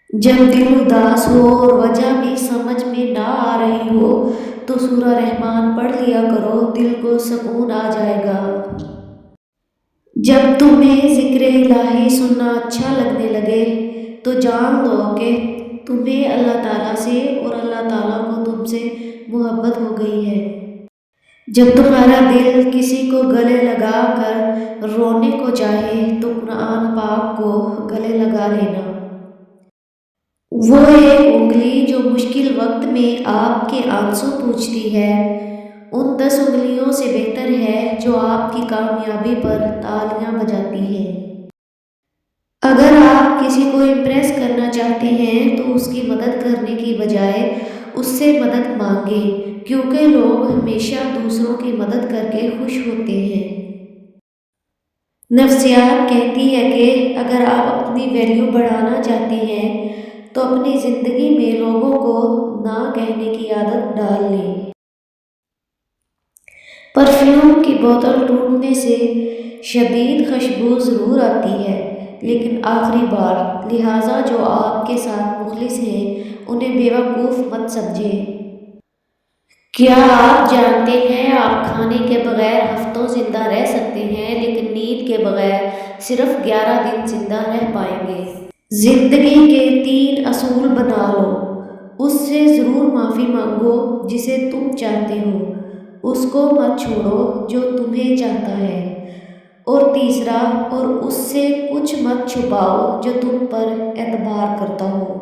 جب دل اداس ہو اور وجہ بھی سمجھ میں نہ آ رہی ہو تو سورہ رحمان پڑھ لیا کرو، دل کو سکون آ جائے گا۔ جب تمہیں ذکر الہی سننا اچھا لگنے لگے تو جان لو کہ تمہیں اللہ تعالیٰ سے اور اللہ تعالیٰ کو تم سے محبت ہو گئی ہے۔ جب تمہارا دل کسی کو گلے لگا کر رونے کو چاہے تو قرآن پاک کو گلے لگا لینا۔ وہ ایک انگلی جو مشکل وقت میں آپ کے آنسو پوچھتی ہے، ان 10 انگلیوں سے بہتر ہے جو آپ کی کامیابی پر تالیاں بجاتی ہے۔ اگر آپ کسی کو امپریس کرنا چاہتے ہیں تو اس کی مدد کرنے کی بجائے اس سے مدد مانگیں، کیونکہ لوگ ہمیشہ دوسروں کی مدد کر کے خوش ہوتے ہیں۔ نفسیات کہتی ہے کہ اگر آپ اپنی ویلیو بڑھانا چاہتے ہیں تو اپنی زندگی میں لوگوں کو نہ کہنے کی عادت ڈال لیں۔ پرفیوم کی بوتل ٹوٹنے سے شدید خوشبو ضرور آتی ہے، لیکن آخری بار، لہٰذا جو آپ کے ساتھ مخلص ہیں انہیں بیوقوف مت سمجھیں۔ کیا آپ جانتے ہیں آپ کھانے کے بغیر ہفتوں زندہ رہ سکتے ہیں لیکن نیند کے بغیر صرف 11 دن زندہ رہ پائیں گے؟ زندگی کے 3 اصول بنا لو۔ اس سے ضرور معافی مانگو جسے تم چاہتے ہو، اس کو مت چھوڑو جو تمہیں چاہتا ہے، اور تیسرا، اور اس سے کچھ مت چھپاؤ جو تم پر اعتبار کرتا ہو۔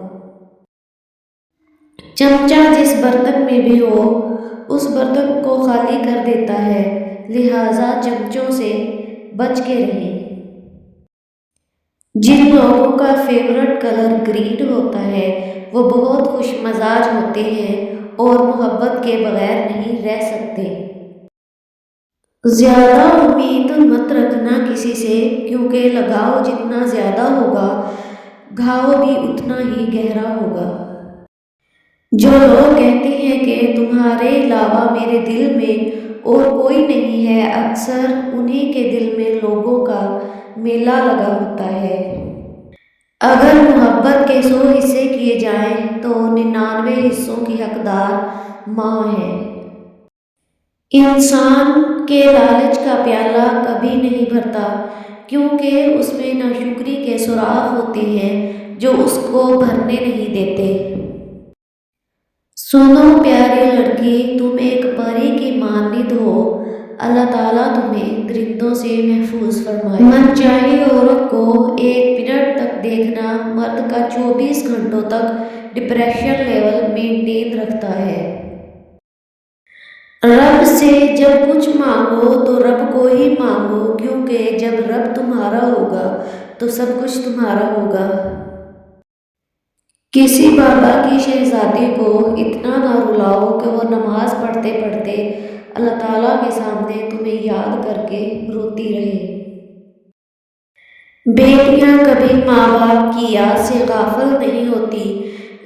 چمچہ جس برتن میں بھی ہو اس برتن کو خالی کر دیتا ہے، لہٰذا چمچوں سے بچ کے رہیں۔ جن لوگوں کا فیورٹ کلر گرین ہوتا ہے وہ بہت خوش مزاج ہوتے ہیں اور محبت کے بغیر نہیں رہ سکتے۔ زیادہ امید مت رکھنا کسی سے، کیونکہ لگاؤ جتنا زیادہ ہوگا گھاؤ بھی اتنا ہی گہرا ہوگا۔ جو لوگ کہتے ہیں کہ تمہارے علاوہ میرے دل میں اور کوئی نہیں ہے، اکثر انہی کے دل میں لوگوں کا میلہ لگا ہوتا ہے۔ اگر محبت کے 100 حصے کیے جائیں تو 99 حصوں کی حقدار ماں ہے۔ انسان کے لالچ کا پیالہ کبھی نہیں بھرتا، کیونکہ اس میں ناشکری کے سوراخ ہوتے ہیں جو اس کو بھرنے نہیں دیتے۔ سنو پیاری لڑکی، تم ایک پری کی مانند ہو، اللہ تعالیٰ تمہیں درندوں سے محفوظ فرمائے۔ من چاہی عورت کو 1 منٹ تک دیکھنا مرد کا 24 گھنٹوں تک ڈپریشن لیول مینٹین رکھتا ہے۔ رب سے جب کچھ مانگو تو رب کو ہی مانگو، کیونکہ جب رب تمہارا ہوگا تو سب کچھ تمہارا ہوگا۔ کسی بابا کی شہزادی کو اتنا نہ رلاؤ کہ وہ نماز پڑھتے پڑھتے اللہ تعالیٰ کے سامنے تمہیں یاد کر کے روتی رہے۔ بیٹیاں کبھی ماں باپ کی یاد سے غافل نہیں ہوتی،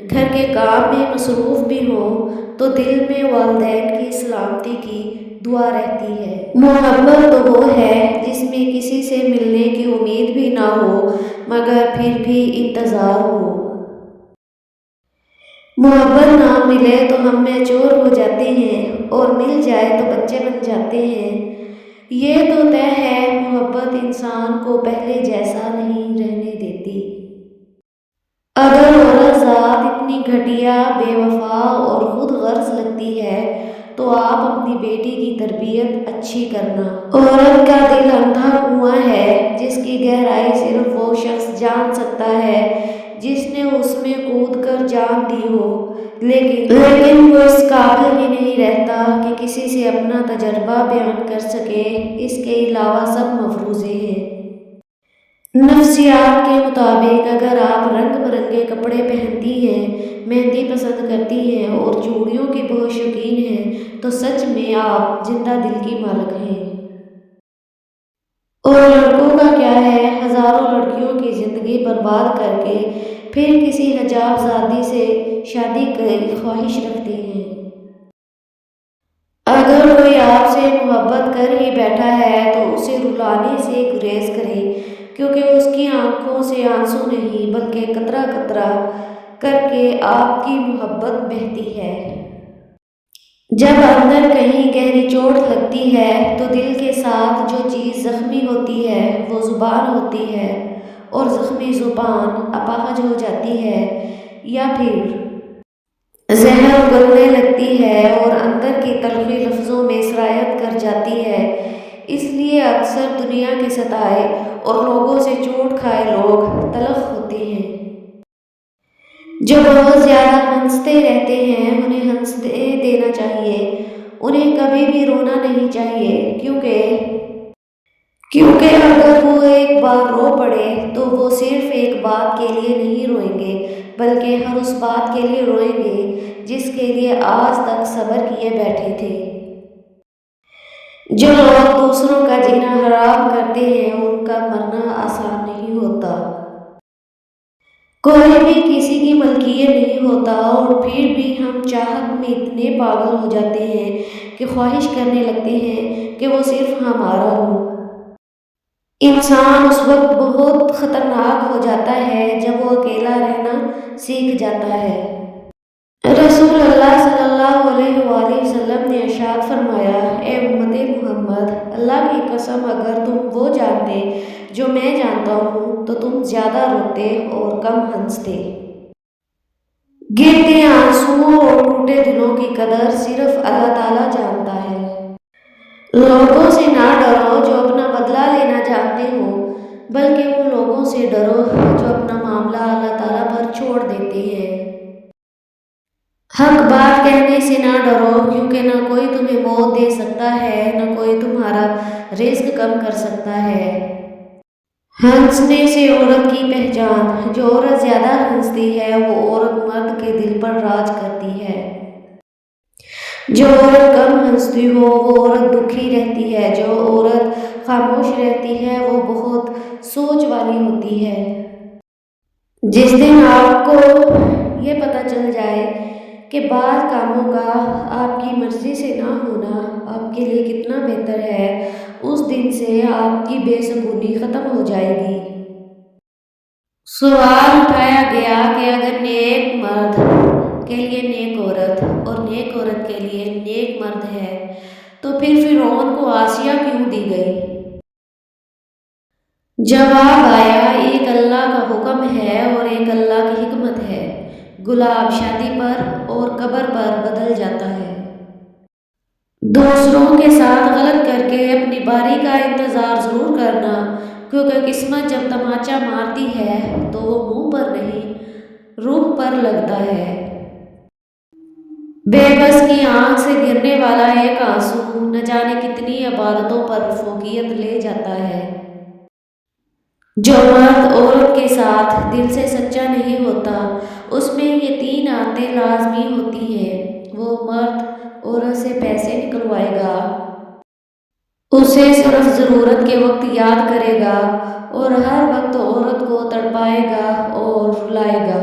گھر کے کام میں مصروف بھی ہوں تو دل میں والدین کی سلامتی کی دعا رہتی ہے۔ محبت تو وہ ہے جس میں کسی سے ملنے کی امید بھی نہ ہو مگر پھر بھی انتظار ہو۔ محبت نہ ملے تو ہم میچور ہو جاتے ہیں اور مل جائے تو بچے بن جاتے ہیں۔ یہ تو طے ہے، محبت انسان کو پہلے جیسا نہیں رہنے دیتی۔ اگر عورت ذات اتنی گھٹیا، بے وفا اور خود غرض لگتی ہے تو آپ اپنی بیٹی کی تربیت اچھی کرنا۔ عورت کا دل اندھا کنواں ہے جس کی گہرائی صرف وہ شخص جان سکتا ہے جس نے اس میں کود کر جان دی ہو، لیکن وہ اس قابل ہی نہیں رہتا کہ کسی سے اپنا تجربہ بیان کر سکے، اس کے علاوہ سب مفروضے ہیں۔ نفسیات کے مطابق اگر آپ رنگ برنگے کپڑے پہنتی ہیں، مہندی پسند کرتی ہیں اور چوڑیوں کی بہت شوقین ہیں تو سچ میں آپ زندہ دل کی مالک ہیں۔ اور لڑکوں کا کیا ہے، ہزاروں لڑکیوں کی زندگی برباد کر کے پھر کسی حجاب زادی سے شادی کی خواہش رکھتے ہیں۔ اگر کوئی آپ سے محبت کر ہی بیٹھا ہے تو اسے رلانے سے گریز کریں، کیونکہ اس کی آنکھوں سے آنسو نہیں بلکہ قطرہ قطرہ کر کے آپ کی محبت بہتی ہے۔ جب اندر کہیں گہری چوٹ لگتی ہے تو دل کے ساتھ جو چیز زخمی ہوتی ہے وہ زبان ہوتی ہے، اور زخمی زبان اپاہج ہو جاتی ہے یا پھر زہر اگلنے لگتی ہے اور اندر کی تلخی لفظوں میں سرایت کر جاتی ہے۔ اس لیے اکثر دنیا کے ستائے اور لوگوں سے چوٹ کھائے لوگ تلخ ہوتے ہیں۔ جو بہت زیادہ ہنستے رہتے ہیں انہیں ہنسنے دینا چاہیے، انہیں کبھی بھی رونا نہیں چاہیے، کیونکہ اگر وہ ایک بار رو پڑے تو وہ صرف ایک بات کے لیے نہیں روئیں گے بلکہ ہر اس بات کے لیے روئیں گے جس کے لیے آج تک صبر کیے بیٹھے تھے۔ جو لوگ دوسروں کا جینا حرام کرتے ہیں ان کا مرنا آسان نہیں ہوتا۔ کوئی بھی کسی کی ملکیت نہیں ہوتا، اور پھر بھی ہم چاہت میں اتنے پاگل ہو جاتے ہیں کہ خواہش کرنے لگتے ہیں کہ وہ صرف ہمارا ہو۔ انسان اس وقت بہت خطرناک ہو جاتا ہے جب وہ اکیلا رہنا سیکھ جاتا ہے۔ رسول اللہ صلی اللہ علیہ وآلہ وسلم نے ارشاد فرمایا، اے امت محمد، اللہ کی قسم اگر تم وہ جانتے جو میں جانتا ہوں تو تم زیادہ روتے اور کم ہنستے۔ گرتے آنسوؤں اور ٹوٹے دلوں کی قدر صرف اللہ تعالیٰ جانتا ہے۔ لوگوں سے نہ ڈرو جو اپنا بدلہ لینا جانتے ہو، بلکہ ان لوگوں سے ڈرو جو اپنا معاملہ اللہ تعالیٰ پر چھوڑ دیتے ہیں۔ حق بات کہنے سے نہ ڈرو، کیونکہ نہ کوئی تمہیں موت دے سکتا ہے نہ کوئی تمہارا رزق کم کر سکتا ہے۔ ہنسنے سے عورت کی پہچان، جو عورت زیادہ ہنستی ہے وہ عورت مرد کے دل پر راج کرتی ہے۔ جو عورت کم ہنستی ہو وہ عورت دکھی رہتی ہے، جو عورت خاموش رہتی ہے وہ بہت سوچ والی ہوتی ہے۔ جس دن آپ کو یہ پتہ چل جائے کہ بعض کاموں کا آپ کی مرضی سے نہ ہونا آپ کے لیے کتنا بہتر ہے، اس دن سے آپ کی بے سکونی ختم ہو جائے گی۔ سوال اٹھایا گیا کہ اگر نیک مرد کے لیے نیک عورت اور نیک عورت کے لیے نیک مرد ہے تو پھر فرعون کو آسیہ کیوں دی گئی؟ جواب آیا، ایک اللہ کا حکم ہے اور ایک اللہ کی حکمت ہے۔ گلاب شادی پر اور قبر پر بدل جاتا ہے۔ دوسروں کے ساتھ غلط کر کے اپنی باری کا انتظار ضرور کرنا، کیونکہ قسمت جب تماچا مارتی ہے تو وہ منہ پر نہیں روح پر لگتا ہے۔ بے بس کی آنکھ سے گرنے والا ایک آنسو نہ جانے کتنی عبادتوں پر فوقیت لے جاتا ہے۔ جو مرد عورت کے ساتھ دل سے سچا نہیں ہوتا اس میں یہ 3 عادتیں لازمی ہوتی ہیں۔ وہ مرد عورت سے پیسے نکلوائے گا، اسے صرف ضرورت کے وقت یاد کرے گا اور ہر وقت عورت کو تڑپائے گا اور رلائے گا۔